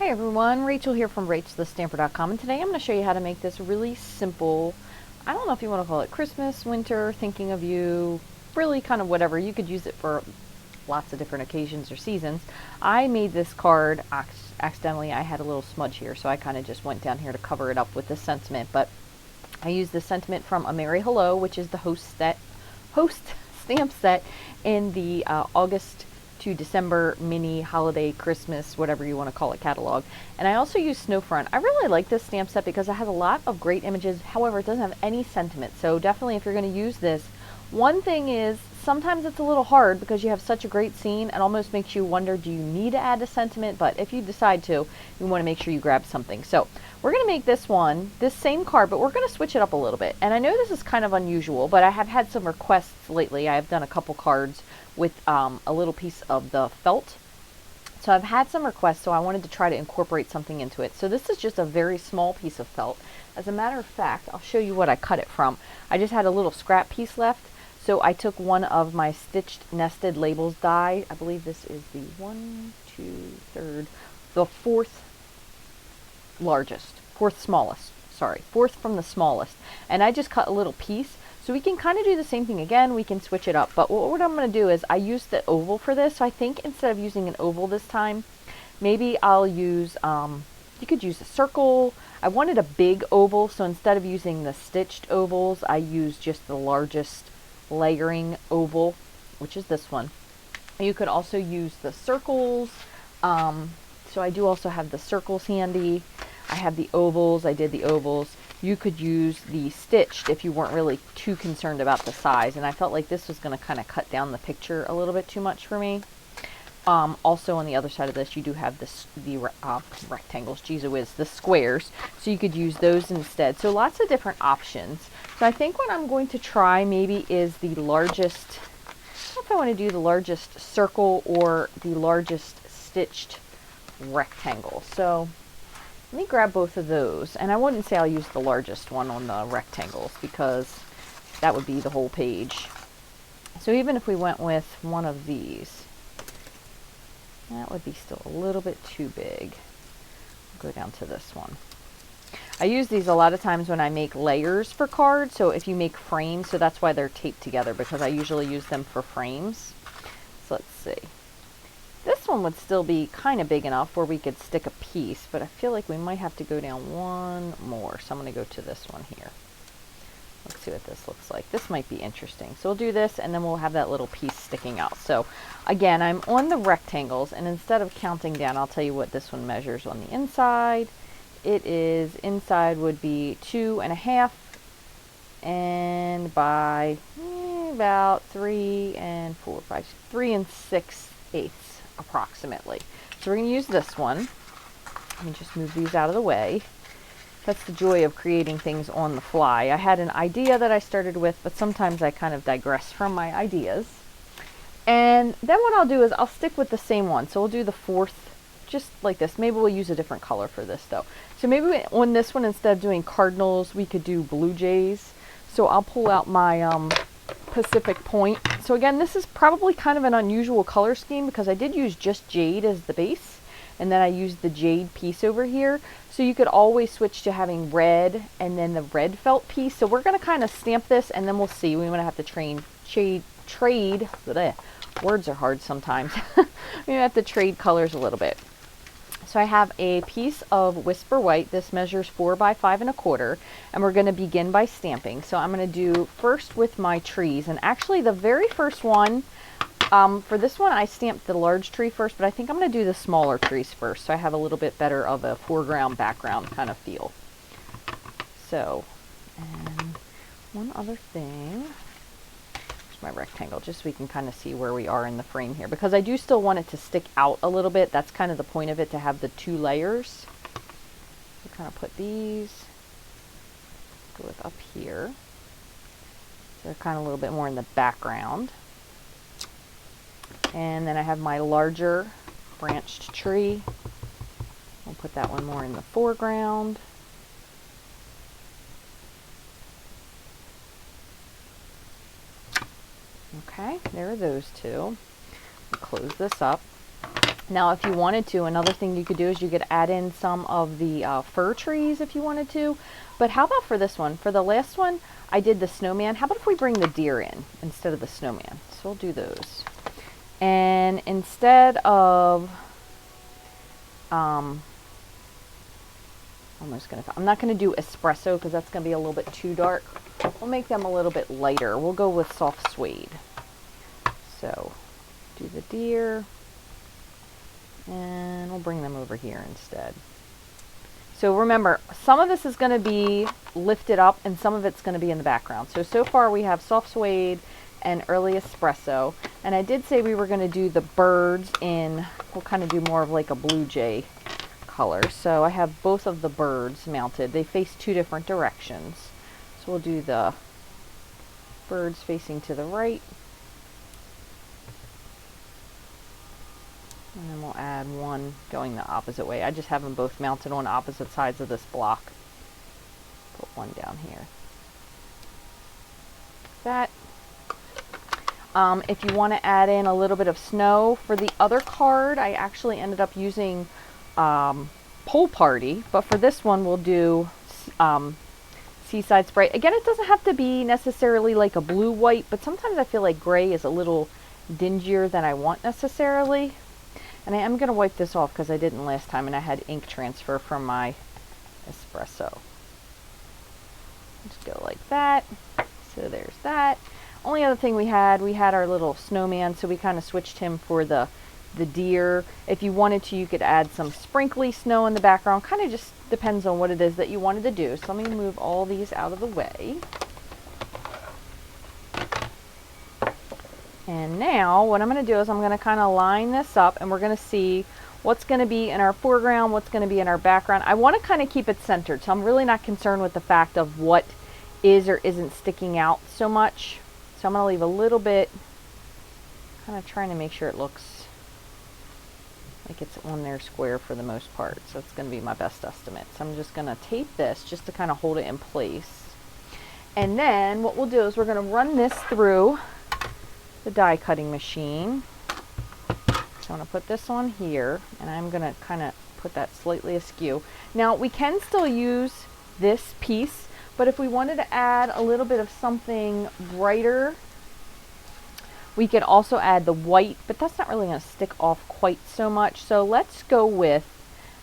Hi everyone, Rachel here from Rachthestamper.com, and today I'm going to show you how to make this really simple, I don't know if you want to call it Christmas, winter, thinking of you, really kind of whatever. You could use it for lots of different occasions or seasons. I made this card accidentally. I had a little smudge here, so I kind of just went down here to cover it up with this sentiment, but I used the sentiment from A Merry Hello, which is the host stamp set in the August to December mini holiday Christmas, whatever you want to call it, catalog. And I also use Snowfront. I really like this stamp set because it has a lot of great images. However, it doesn't have any sentiment. So definitely if you're going to use this, one thing is sometimes it's a little hard because you have such a great scene. It almost makes you wonder, do you need to add a sentiment? But if you decide to, you want to make sure you grab something. So we're going to make this one, this same card, but we're going to switch it up a little bit. And I know this is kind of unusual, but I have had some requests lately. I have done a couple cards with a little piece of the felt. So I've had some requests, so I wanted to try to incorporate something into it. So this is just a very small piece of felt. As a matter of fact, I'll show you what I cut it from. I just had a little scrap piece left, so I took one of my stitched nested labels die. I believe this is the the fourth smallest, sorry, fourth from the smallest. And I just cut a little piece. So we can kind of do the same thing again, we can switch it up. But what I'm going to do is I used the oval for this. So I think instead of using an oval this time, maybe I'll use, you could use a circle. I wanted a big oval, so instead of using the stitched ovals, I used just the largest layering oval, which is this one. You could also use the circles. So I do also have the circles handy. I have the ovals, I did the ovals. You could use the stitched if you weren't really too concerned about the size, and I felt like this was going to kind of cut down the picture a little bit too much for me. Also on the other side of this, you do have the rectangles, geez whiz, the squares, so you could use those instead. So lots of different options. So I think what I'm going to try maybe is the largest, I don't know if I want to do the largest circle or the largest stitched rectangle. So let me grab both of those, and I wouldn't say I'll use the largest one on the rectangles because that would be the whole page. So even if we went with one of these, that would be still a little bit too big. Go down to this one. I use these a lot of times when I make layers for cards, so if you make frames, so that's why they're taped together, because I usually use them for frames. So let's see. This one would still be kind of big enough where we could stick a piece, but I feel like we might have to go down one more. So I'm going to go to this one here. Let's see what this looks like. This might be interesting. So we'll do this, and then we'll have that little piece sticking out. So again, I'm on the rectangles, and instead of counting down, I'll tell you what this one measures on the inside. It is, inside would be 2.5, and by about 3 and 4, 5, 3 6/8. Approximately. So we're going to use this one. Let me just move these out of the way. That's the joy of creating things on the fly. I had an idea that I started with, but sometimes I kind of digress from my ideas. And then what I'll do is I'll stick with the same one. So we'll do the fourth just like this. Maybe we'll use a different color for this though. So maybe on this one, instead of doing cardinals, we could do blue jays. So I'll pull out my Pacific Point. So again, this is probably kind of an unusual color scheme because I did use just jade as the base, and then I used the jade piece over here. So you could always switch to having red and then the red felt piece. So we're going to kind of stamp this, and then we'll see. We're going to have to trade. Words are hard sometimes. We're going to have to trade colors a little bit. So I have a piece of Whisper White. This measures 4 by 5.25, and we're going to begin by stamping. So I'm going to do first with my trees, and actually the very first one, for this one I stamped the large tree first, but I think I'm going to do the smaller trees first, so I have a little bit better of a foreground background kind of feel. So, and one other thing, my rectangle, just so we can kind of see where we are in the frame here, because I do still want it to stick out a little bit. That's kind of the point of it, to have the 2 layers. So kind of put these, go with up here, so they're kind of a little bit more in the background. And then I have my larger branched tree. I'll put that one more in the foreground. Okay, there are those two. We'll close this up. Now, if you wanted to, another thing you could do is you could add in some of the fir trees if you wanted to. But how about for this one? For the last one, I did the snowman. How about if we bring the deer in instead of the snowman? So we'll do those. And instead of, I'm not going to do espresso because that's going to be a little bit too dark. We'll make them a little bit lighter. We'll go with soft suede. So, do the deer. And we'll bring them over here instead. So remember, some of this is going to be lifted up and some of it's going to be in the background. So far we have soft suede and early espresso. And I did say we were going to do the birds in, we'll kind of do more of like a blue jay color. So I have both of the birds mounted. They face two different directions. So we'll do the birds facing to the right. And then we'll add one going the opposite way. I just have them both mounted on opposite sides of this block. Put one down here. That. If you want to add in a little bit of snow for the other card, I actually ended up using Pole Party, but for this one we'll do Seaside Spray. Again, it doesn't have to be necessarily like a blue-white, but sometimes I feel like gray is a little dingier than I want necessarily. And I am going to wipe this off because I didn't last time and I had ink transfer from my espresso. Just go like that. So there's that. Only other thing we had our little snowman, so we kind of switched him for the deer. If you wanted to, you could add some sprinkly snow in the background. Kind of just depends on what it is that you wanted to do. So let me move all these out of the way. And now what I'm going to do is I'm going to kind of line this up and we're going to see what's going to be in our foreground, what's going to be in our background. I want to kind of keep it centered, so I'm really not concerned with the fact of what is or isn't sticking out so much. So I'm going to leave a little bit, kind of trying to make sure it looks like it's on there square for the most part. So it's going to be my best estimate. So I'm just going to tape this just to kind of hold it in place. And then what we'll do is we're going to run this through the die cutting machine. So I'm going to put this on here and I'm going to kind of put that slightly askew. Now we can still use this piece, but if we wanted to add a little bit of something brighter, we could also add the white, but that's not really going to stick off quite so much. So let's go with,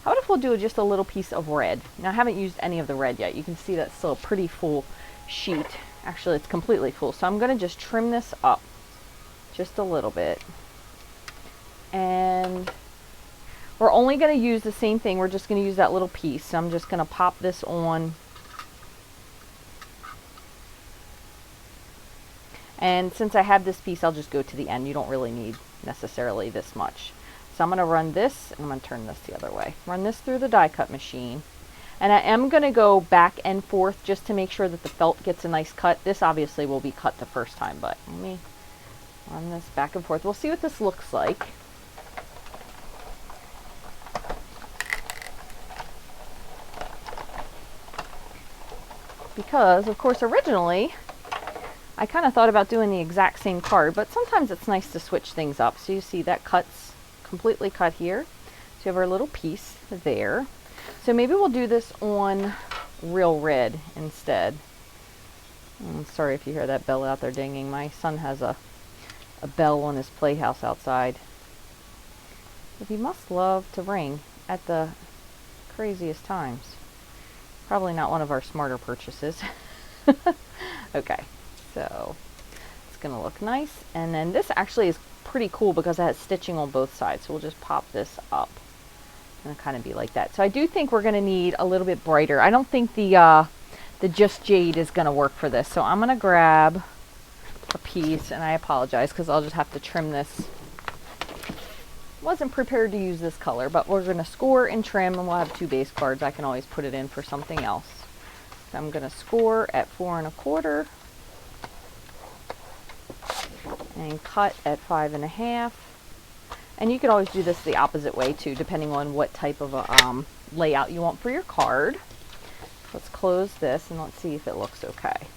how about if we'll do just a little piece of red? Now I haven't used any of the red yet. You can see that's still a pretty full sheet. Actually, it's completely full. So I'm going to just trim this up just a little bit. And we're only going to use the same thing. We're just going to use that little piece. So I'm just going to pop this on. And since I have this piece, I'll just go to the end. You don't really need necessarily this much. So I'm going to run this, and I'm going to turn this the other way. Run this through the die cut machine. And I am going to go back and forth just to make sure that the felt gets a nice cut. This obviously will be cut the first time, but let me run this back and forth. We'll see what this looks like. Because, of course, originally I kind of thought about doing the exact same card, but sometimes it's nice to switch things up. So you see that cuts completely cut here. So you have our little piece there. So maybe we'll do this on real red instead. I'm sorry if you hear that bell out there dinging. My son has a bell on his playhouse outside. But he must love to ring at the craziest times. Probably not one of our smarter purchases. Okay, so it's going to look nice. And then this actually is pretty cool because it has stitching on both sides. So we'll just pop this up. And kind of be like that. So I do think we're going to need a little bit brighter. I don't think the Just Jade is going to work for this. So I'm going to grab a piece, and I apologize because I'll just have to trim this. Wasn't prepared to use this color, but we're going to score and trim, and we'll have 2 base cards. I can always put it in for something else. So I'm going to score at 4 1/4 and cut at 5 1/2. And you could always do this the opposite way too, depending on what type of a layout you want for your card. Let's close this and let's see if it looks okay.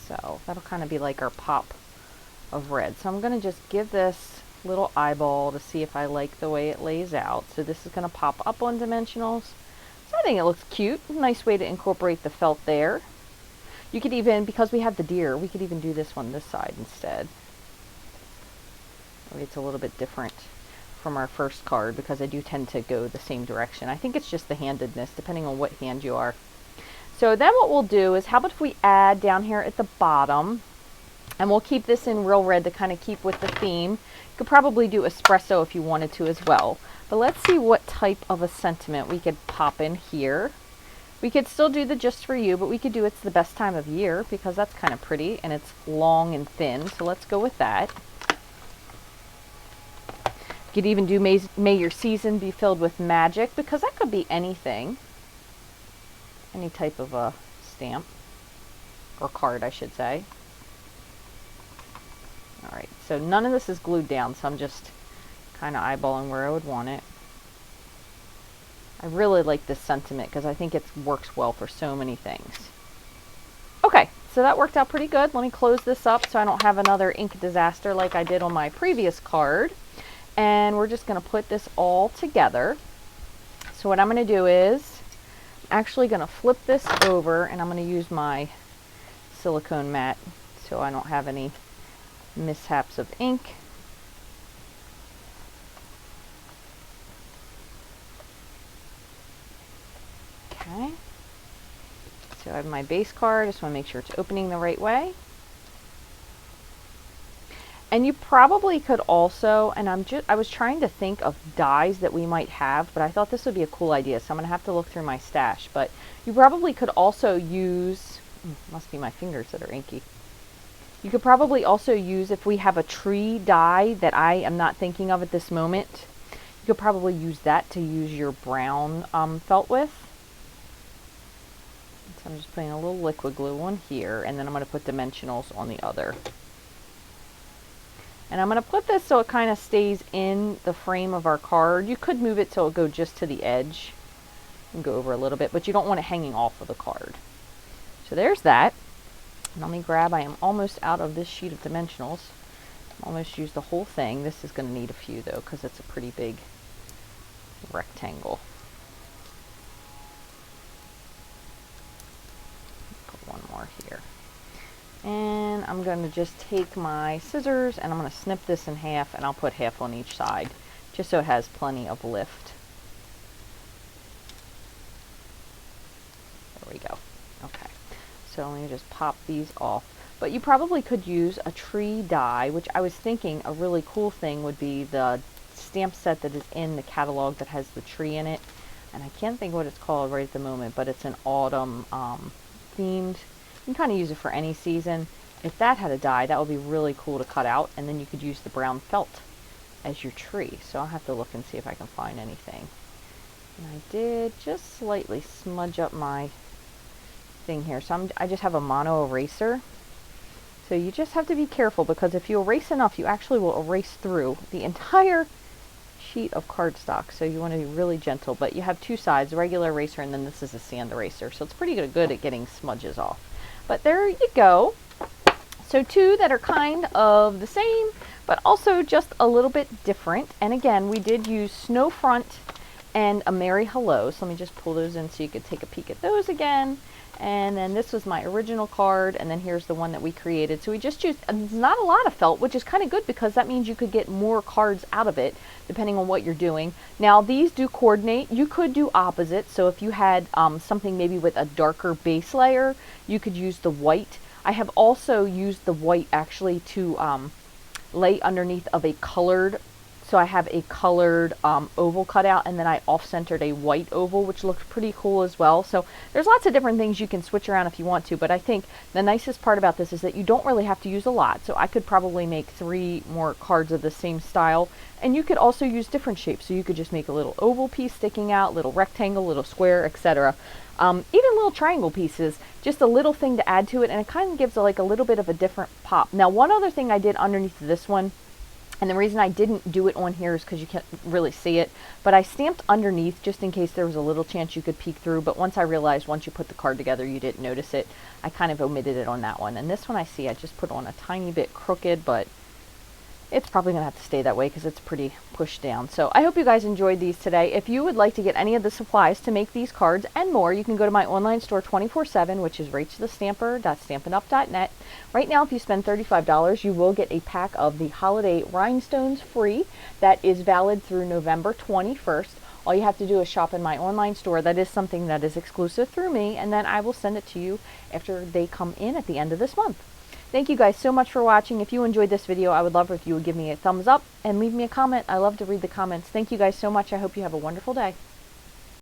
So that'll kind of be like our pop of red. So I'm going to just give this little eyeball to see if I like the way it lays out. So this is going to pop up on dimensionals. So I think it looks cute. Nice way to incorporate the felt there. You could even, because we have the deer, we could even do this one this side instead. Maybe it's a little bit different from our first card because I do tend to go the same direction. I think it's just the handedness, depending on what hand you are. So then what we'll do is, how about if we add down here at the bottom, and we'll keep this in real red to kind of keep with the theme. You could probably do espresso if you wanted to as well. But let's see what type of a sentiment we could pop in here. We could still do the just for you, but we could do it's the best time of year because that's kind of pretty and it's long and thin. So let's go with that. You could even do may your season be filled with magic, because that could be anything. Any type of a stamp or card, I should say. Alright, so none of this is glued down, so I'm just kind of eyeballing where I would want it. I really like this sentiment because I think it works well for so many things. Okay, so that worked out pretty good. Let me close this up so I don't have another ink disaster like I did on my previous card. And we're just going to put this all together. So what I'm going to do is, I'm actually going to flip this over and I'm going to use my silicone mat so I don't have any mishaps of ink. Okay. So I have my base card. Just want to make sure it's opening the right way. And you probably could also, and I was trying to think of dies that we might have, but I thought this would be a cool idea, so I'm going to have to look through my stash. But you probably could also use, must be my fingers that are inky. You could probably also use, if we have a tree die that I am not thinking of at this moment, you could probably use that to use your brown felt with. So I'm just putting a little liquid glue on here, and then I'm going to put dimensionals on the other. And I'm going to put this so it kind of stays in the frame of our card. You could move it so it'll go just to the edge and go over a little bit, but you don't want it hanging off of the card. So there's that. And let me grab, I am almost out of this sheet of dimensionals. Almost used the whole thing. This is going to need a few though, because it's a pretty big rectangle. Put one more here. And I'm going to just take my scissors and I'm going to snip this in half, and I'll put half on each side just so it has plenty of lift. There we go. Okay, so let me just pop these off. But you probably could use a tree die, which I was thinking a really cool thing would be the stamp set that is in the catalog that has the tree in it. And I can't think what it's called right at the moment, but it's an autumn themed. You can kind of use it for any season. If that had a die, that would be really cool to cut out, and then you could use the brown felt as your tree. So I'll have to look and see if I can find anything. And I did just slightly smudge up my thing here. So I just have a mono eraser. So you just have to be careful, because if you erase enough, you actually will erase through the entire sheet of cardstock. So you want to be really gentle, but you have two sides, a regular eraser, and then this is a sand eraser. So it's pretty good at getting smudges off. But there you go. So two that are kind of the same, but also just a little bit different. And again, we did use Snowfront and a Merry Hello. So let me just pull those in so you could take a peek at those again. And then this was my original card, and then here's the one that we created. So we just used not a lot of felt, which is kind of good because that means you could get more cards out of it depending on what you're doing. Now these do coordinate. You could do opposite. So if you had something maybe with a darker base layer, you could use the white. I have also used the white actually to lay underneath of a colored. So I have a colored oval cut out, and then I off-centered a white oval, which looked pretty cool as well. So there's lots of different things you can switch around if you want to, but I think the nicest part about this is that you don't really have to use a lot. So I could probably make 3 more cards of the same style, and you could also use different shapes. So you could just make a little oval piece sticking out, little rectangle, little square, etc. Even little triangle pieces, just a little thing to add to it, and it kind of gives like a little bit of a different pop. Now one other thing I did underneath this one, and the reason I didn't do it on here is because you can't really see it, but I stamped underneath just in case there was a little chance you could peek through. But once I realized once you put the card together you didn't notice it, I kind of omitted it on that one. And this one I see I just put on a tiny bit crooked, but It's probably going to have to stay that way because it's pretty pushed down. So I hope you guys enjoyed these today. If you would like to get any of the supplies to make these cards and more, you can go to my online store 24/7, which is rachthestamper.stampinup.net. Right now, if you spend $35, you will get a pack of the holiday rhinestones free. That is valid through November 21st. All you have to do is shop in my online store. That is something that is exclusive through me, and then I will send it to you after they come in at the end of this month. Thank you guys so much for watching. If you enjoyed this video, I would love if you would give me a thumbs up and leave me a comment. I love to read the comments. Thank you guys so much. I hope you have a wonderful day.